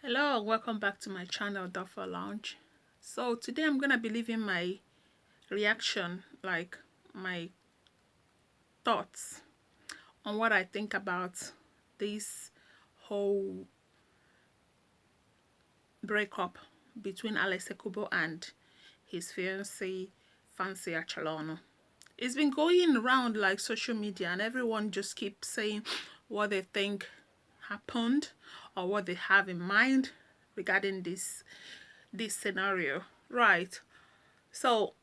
Hello, welcome back to my channel, Duffer Lounge. So today I'm gonna be leaving my reaction, like my thoughts on what I think about this whole breakup between Alex Ekubo and his fiancée, Fancy Acholonu. It's been going around like social media, and everyone just keeps saying what they think happened or what they have in mind regarding this scenario. Right. So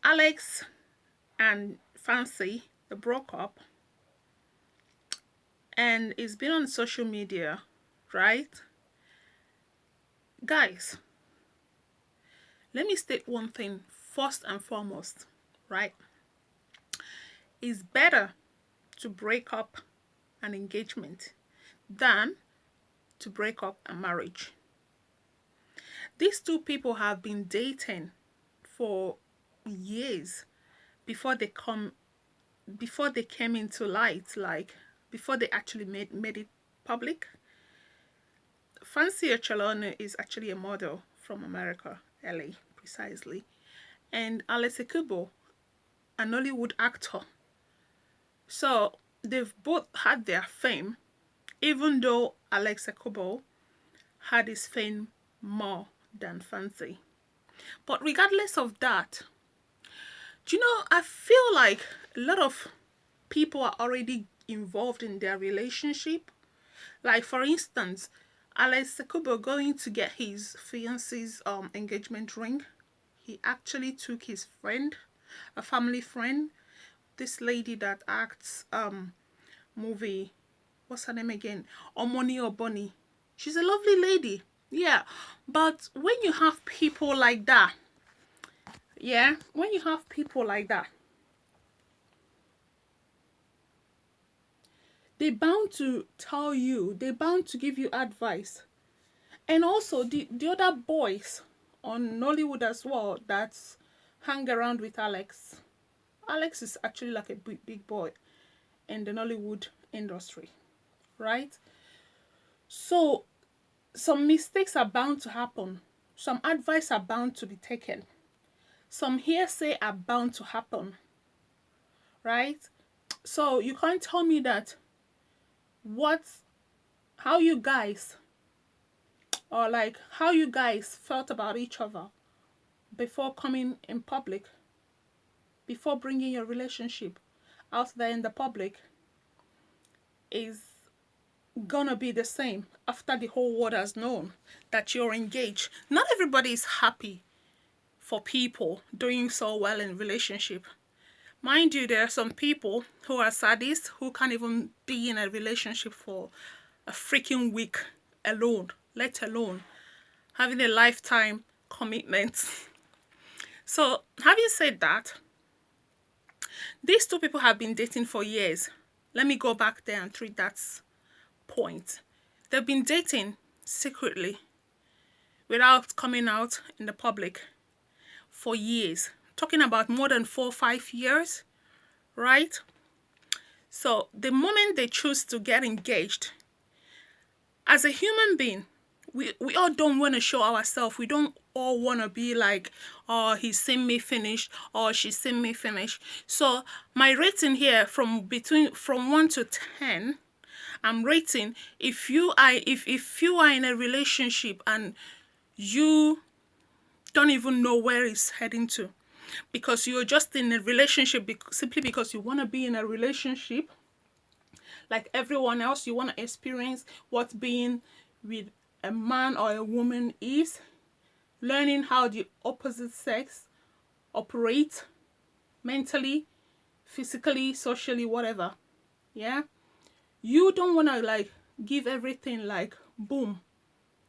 Alex and Fancy, they broke up, and it's been on social media, right? Guys, let me state one thing first and foremost, right? It's better to break up an engagement than to break up a marriage. These two people have been dating for years before they came into light, like before they actually made it public. Fancy Acholonu is actually a model from America, LA precisely, and Alex Ekubo, an Hollywood actor. So they've both had their fame, even though Alex Ekubo had his fame more than Fancy. But regardless of that, do you know, I feel like a lot of people are already involved in their relationship. Like, for instance, Alex Ekubo going to get his fiance's engagement ring. He actually took his friend, a family friend, this lady that acts movie, what's her name again? Omoni Oboni. She's a lovely lady. Yeah. But when you have people like that, yeah, when you have people like that, they're bound to tell you, they're bound to give you advice. And also the other boys on Nollywood as well that hang around with Alex. Alex is actually like a big boy in the Nollywood industry, right? So some mistakes are bound to happen. Some advice are bound to be taken. Some hearsay are bound to happen, right? So you can't tell me that what how you guys or like how you guys felt about each other before coming in public, before bringing your relationship out there in the public, is gonna be the same after the whole world has known that you're engaged. Not everybody is happy for people doing so well in relationship. Mind you, there are some people who are sadists who can't even be in a relationship for a freaking week alone, let alone having a lifetime commitment. So, having said that, these two people have been dating for years. Let me go back there and treat that point. They've been dating secretly without coming out in the public for years. Talking about more than 4 or 5 years, right? So the moment they choose to get engaged, as a human being, we all don't want to show ourselves. We don't all want to be like, oh, he's seen me finish or she's seen me finish. So my rating here from 1 to 10, I'm rating if you are in a relationship and you don't even know where it's heading to, because you're just in a relationship simply because you want to be in a relationship like everyone else. You want to experience what being with a man or a woman is, learning how the opposite sex operate mentally, physically, socially, whatever. Yeah, you don't want to like give everything like boom.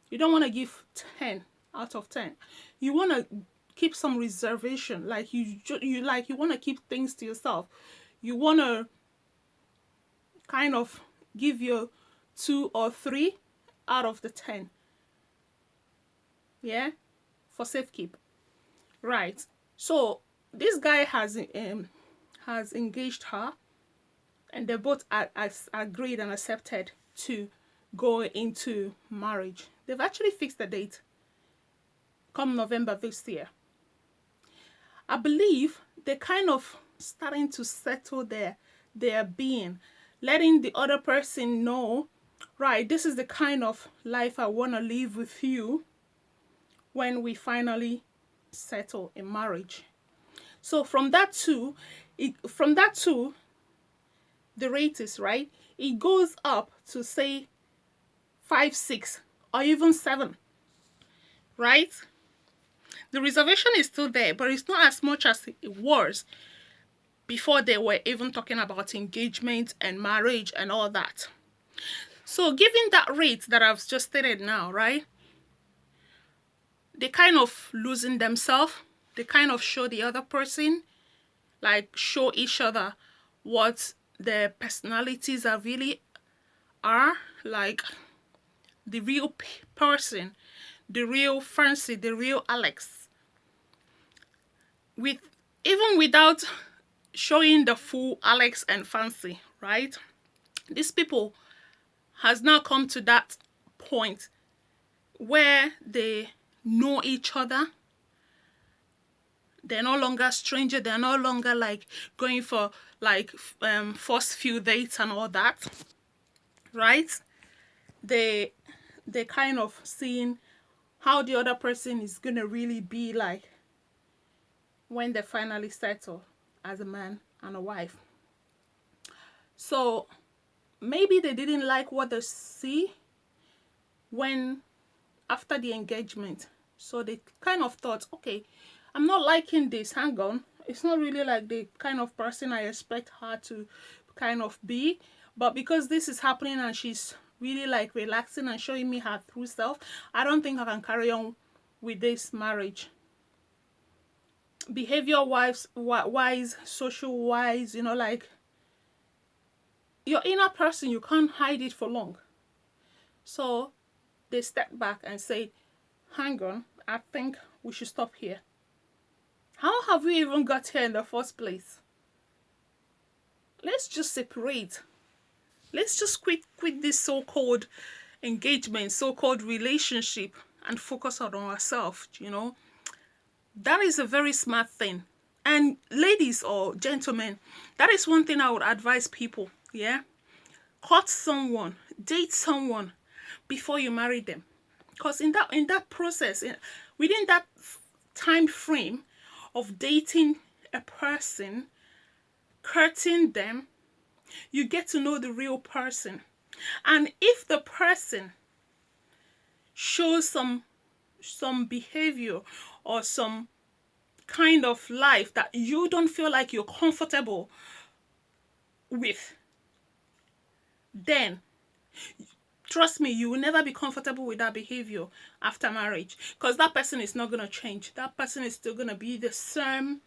You don't want to give 10 out of 10. You want to keep some reservation, like you want to keep things to yourself. You want to kind of give your 2 or 3 out of the 10, yeah, for safekeep, right? So this guy has engaged her, and they both agreed and accepted to go into marriage. They've actually fixed the date come November this year. I believe they're kind of starting to settle their being, letting the other person know, right, this is the kind of life I want to live with you when we finally settle in marriage. So from that to the rate is right, it goes up to say 5, 6, or even 7, right? The reservation is still there, but it's not as much as it was before they were even talking about engagement and marriage and all that. So given that rate that I've just stated now, right, they kind of losing themselves. They kind of show the other person, like show each other what their personalities are really are, like the real person, the real Fancy, the real Alex, with even without showing the full Alex and Fancy, right? These people has now come to that point where they know each other. They're no longer stranger. They're no longer like going for like first few dates and all that, right? They kind of seeing how the other person is gonna really be like when they finally settle as a man and a wife. So maybe they didn't like what they see when after the engagement. So they kind of thought, okay, I'm not liking this. Hang on. It's not really like the kind of person I expect her to kind of be. But because this is happening and she's really like relaxing and showing me her true self, I don't think I can carry on with this marriage. Behavior wise, social wise, like your inner person, you can't hide it for long. So they stepped back and said, hang on, I think we should stop here. How have we even got here in the first place? Let's just separate. Let's just quit this so-called engagement, so-called relationship, and focus on ourselves, That is a very smart thing. And ladies or gentlemen, that is one thing I would advise people, yeah? Court someone, date someone before you marry them. Because in that process, within that time frame of dating a person, courting them, you get to know the real person. And if the person shows some behavior or some kind of life that you don't feel like you're comfortable with, then trust me, you will never be comfortable with that behavior after marriage, because that person is not going to change. That person is still going to be the same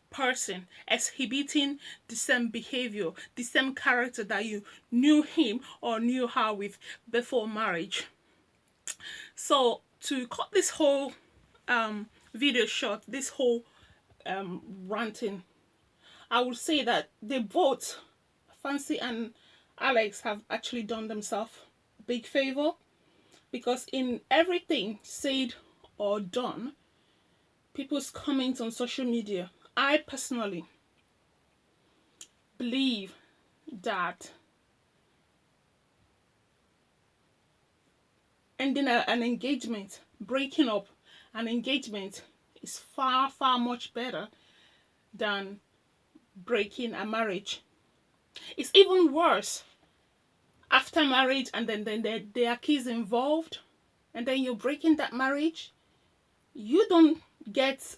person, exhibiting the same behavior, the same character that you knew him or knew her with before marriage. So to cut this whole video short, this whole ranting, I would say that they both, Fancy and Alex, have actually done themselves a big favor, because in everything said or done, people's comments on social media, I personally believe that ending an engagement, breaking up an engagement, is far, far much better than breaking a marriage. It's even worse after marriage, and then there are kids involved, and then you're breaking that marriage. You don't get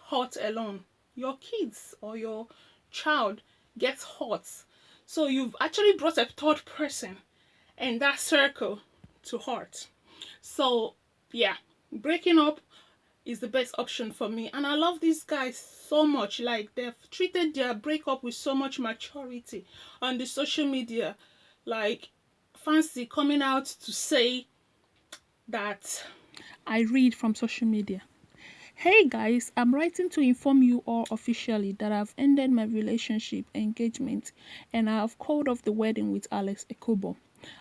hurt alone. Your kids or your child gets hurt. So you've actually brought a third person in that circle to hurt. So yeah, breaking up is the best option for me. And I love these guys so much. Like, they've treated their breakup with so much maturity on the social media. Like, Fancy coming out to say that, I read from social media, "Hey guys, I'm writing to inform you all officially that I've ended my relationship engagement and I have called off the wedding with Alex Ekubo.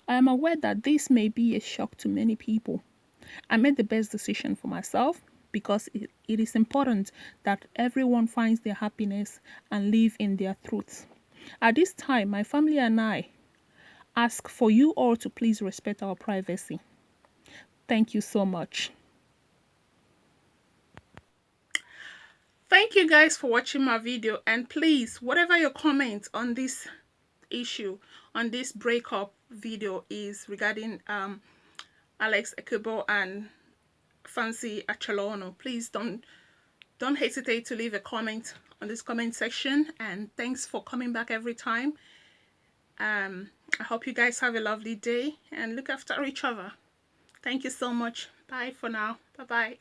I am aware that this may be a shock to many people. I made the best decision for myself because it is important that everyone finds their happiness and live in their truth. At this time, my family and I ask for you all to please respect our privacy. Thank you so much. Thank you guys for watching my video, and please, whatever your comment on this issue, on this breakup video is regarding Alex Ekubo and Fancy Acholonu, please don't hesitate to leave a comment on this comment section. And thanks for coming back every time. I hope you guys have a lovely day and look after each other. Thank you so much. Bye for now. Bye bye.